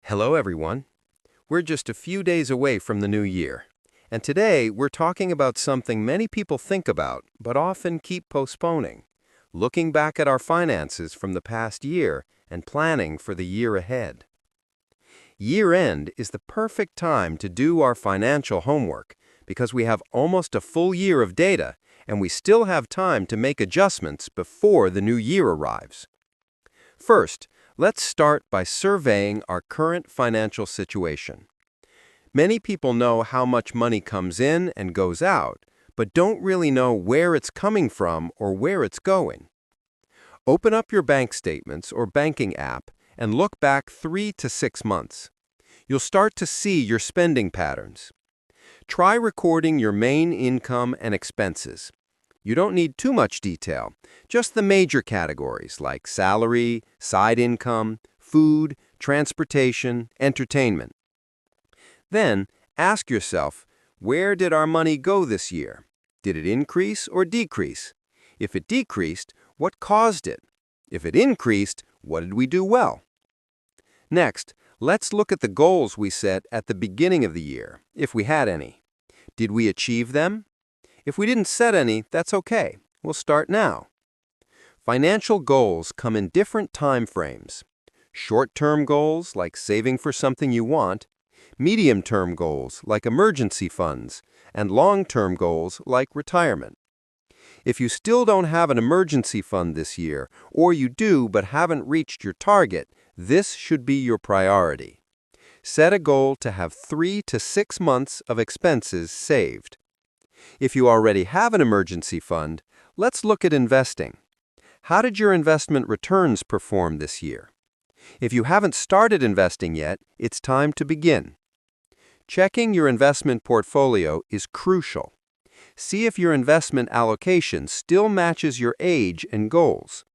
Hello, everyone. We're just a few days away from the new year, and today we're talking about something many people think about but often keep postponing, looking back at our finances from the past year and planning for the year ahead. Year-end is the perfect time to do our financial homework because we have almost a full year of data and we still have time to make adjustments before the new year arrives. First, let's start by surveying our current financial situation. Many people know how much money comes in and goes out, but don't really know where it's coming from or where it's going. Open up your bank statements or banking app and look back 3 to 6 months. You'll start to see your spending patterns. Try recording your main income and expenses. You don't need too much detail, just the major categories like salary, side income, food, transportation, entertainment. Then, ask yourself, where did our money go this year? Did it increase or decrease? If it decreased, what caused it? If it increased, what did we do well? Next, let's look at the goals we set at the beginning of the year, if we had any. Did we achieve them? If we didn't set any, that's okay. We'll start now. Financial goals come in different time frames. Short-term goals, like saving for something you want, medium-term goals, like emergency funds, and long-term goals, like retirement. If you still don't have an emergency fund this year, or you do but haven't reached your target, this should be your priority. Set a goal to have 3 to 6 months of expenses saved. If you already have an emergency fund, let's look at investing. How did your investment returns perform this year? If you haven't started investing yet, it's time to begin. Checking your investment portfolio is crucial. See if your investment allocation still matches your age and goals.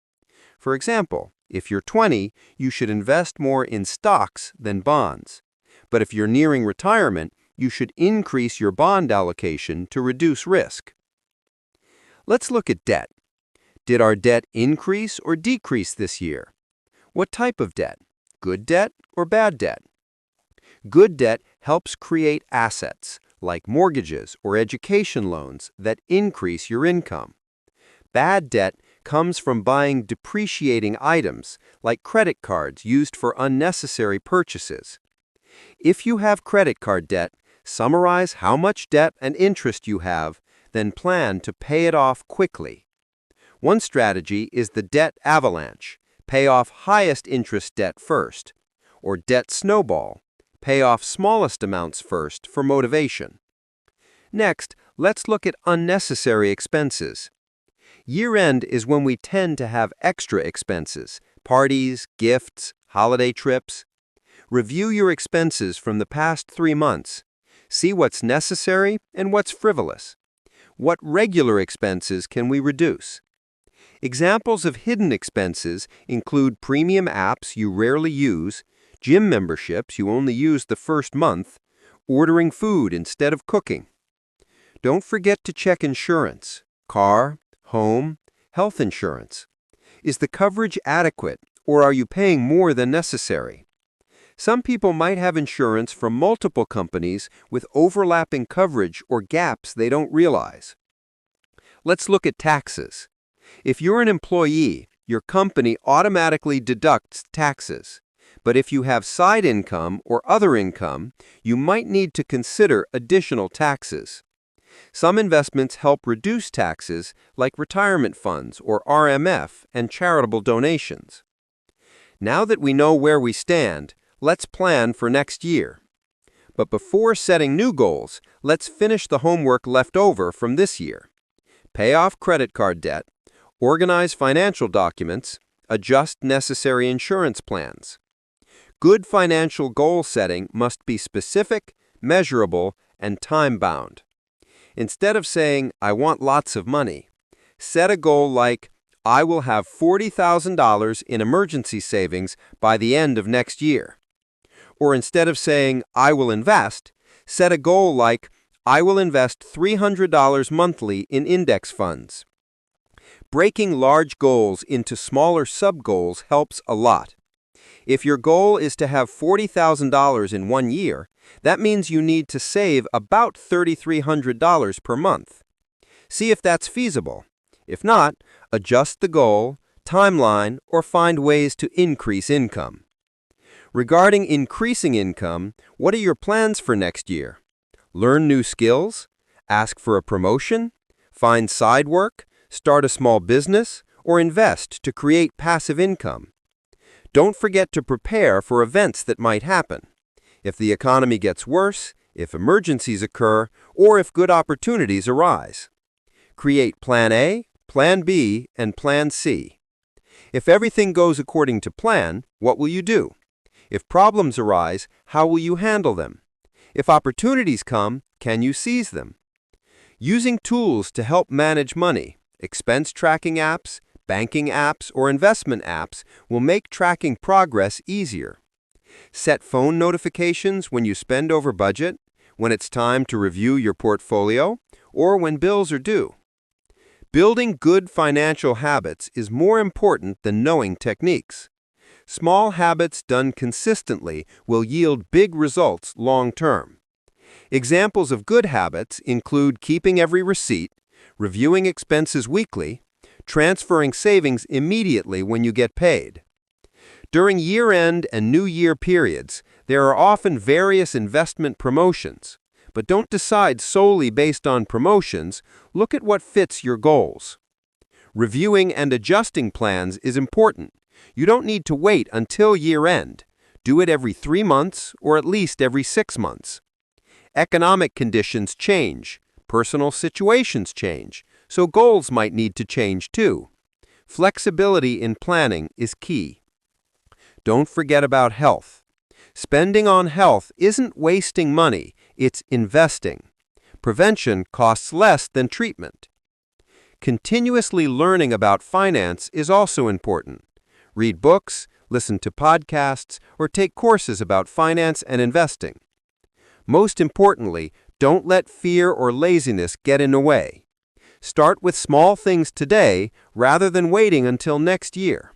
For example, if you're 20, you should invest more in stocks than bonds. But if you're nearing retirement, you should increase your bond allocation to reduce risk. Let's look at debt. Did our debt increase or decrease this year? What type of debt? Good debt or bad debt? Good debt helps create assets, like mortgages or education loans, that increase your income. Bad debt comes from buying depreciating items, like credit cards used for unnecessary purchases. If you have credit card debt, summarize how much debt and interest you have, then plan to pay it off quickly. One strategy is the debt avalanche. Pay off highest interest debt first. Or debt snowball. Pay off smallest amounts first for motivation. Next, let's look at unnecessary expenses. Year-end is when we tend to have extra expenses, parties, gifts, holiday trips. Review your expenses from the past 3 months. See what's necessary and what's frivolous. What regular expenses can we reduce? Examples of hidden expenses include premium apps you rarely use, gym memberships you only use the first month, ordering food instead of cooking. Don't forget to check insurance, car, home, health insurance. Is the coverage adequate, or are you paying more than necessary? Some people might have insurance from multiple companies with overlapping coverage or gaps they don't realize. Let's look at taxes. If you're an employee, your company automatically deducts taxes. But if you have side income or other income, you might need to consider additional taxes. Some investments help reduce taxes, like retirement funds or RMF and charitable donations. Now that we know where we stand, let's plan for next year. But before setting new goals, let's finish the homework left over from this year. Pay off credit card debt, organize financial documents, adjust necessary insurance plans. Good financial goal setting must be specific, measurable, and time-bound. Instead of saying, "I want lots of money," set a goal like, "I will have $40,000 in emergency savings by the end of next year." Or instead of saying, "I will invest," set a goal like, "I will invest $300 monthly in index funds." Breaking large goals into smaller sub-goals helps a lot. If your goal is to have $40,000 in 1 year, that means you need to save about $3,300 per month. See if that's feasible. If not, adjust the goal, timeline, or find ways to increase income. Regarding increasing income, what are your plans for next year? Learn new skills? Ask for a promotion? Find side work? Start a small business? Or invest to create passive income? Don't forget to prepare for events that might happen. If the economy gets worse, if emergencies occur, or if good opportunities arise. Create Plan A, Plan B, and Plan C. If everything goes according to plan, what will you do? If problems arise, how will you handle them? If opportunities come, can you seize them? Using tools to help manage money, expense tracking apps, banking apps, or investment apps will make tracking progress easier. Set phone notifications when you spend over budget, when it's time to review your portfolio, or when bills are due. Building good financial habits is more important than knowing techniques. Small habits done consistently will yield big results long term. Examples of good habits include keeping every receipt, reviewing expenses weekly, transferring savings immediately when you get paid. During year-end and New Year periods, there are often various investment promotions, but don't decide solely based on promotions. Look at what fits your goals. Reviewing and adjusting plans is important. You don't need to wait until year-end. Do it every 3 months or at least every 6 months. Economic conditions change, personal situations change, so goals might need to change too. Flexibility in planning is key. Don't forget about health. Spending on health isn't wasting money, it's investing. Prevention costs less than treatment. Continuously learning about finance is also important. Read books, listen to podcasts, or take courses about finance and investing. Most importantly, don't let fear or laziness get in the way. Start with small things today rather than waiting until next year.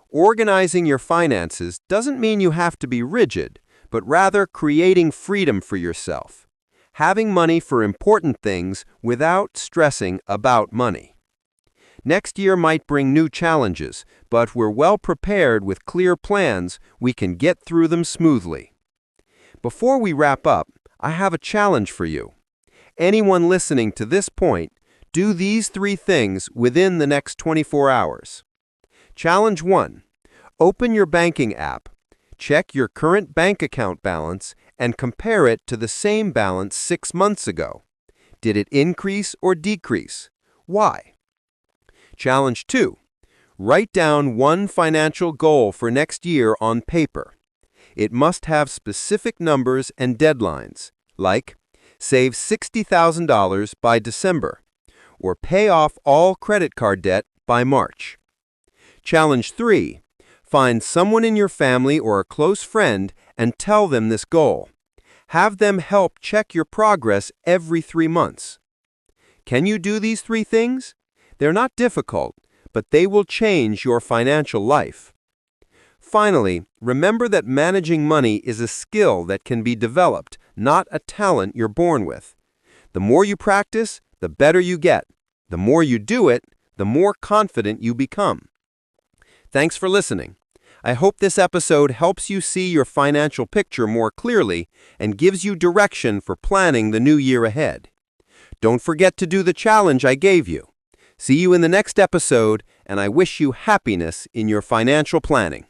Organizing your finances doesn't mean you have to be rigid, but rather creating freedom for yourself. Having money for important things without stressing about money. Next year might bring new challenges, but we're well prepared with clear plans. We can get through them smoothly. Before we wrap up, I have a challenge for you. Anyone listening to this point, do these 3 things within the next 24 hours. Challenge 1. Open your banking app. Check your current bank account balance and compare it to the same balance 6 months ago. Did it increase or decrease? Why? Challenge 2. Write down one financial goal for next year on paper. It must have specific numbers and deadlines, like save $60,000 by December, or pay off all credit card debt by March. Challenge 3. Find someone in your family or a close friend and tell them this goal. Have them help check your progress every 3 months. Can you do these 3 things? They're not difficult, but they will change your financial life. Finally, remember that managing money is a skill that can be developed, not a talent you're born with. The more you practice, the better you get. The more you do it, the more confident you become. Thanks for listening. I hope this episode helps you see your financial picture more clearly and gives you direction for planning the new year ahead. Don't forget to do the challenge I gave you. See you in the next episode, and I wish you happiness in your financial planning.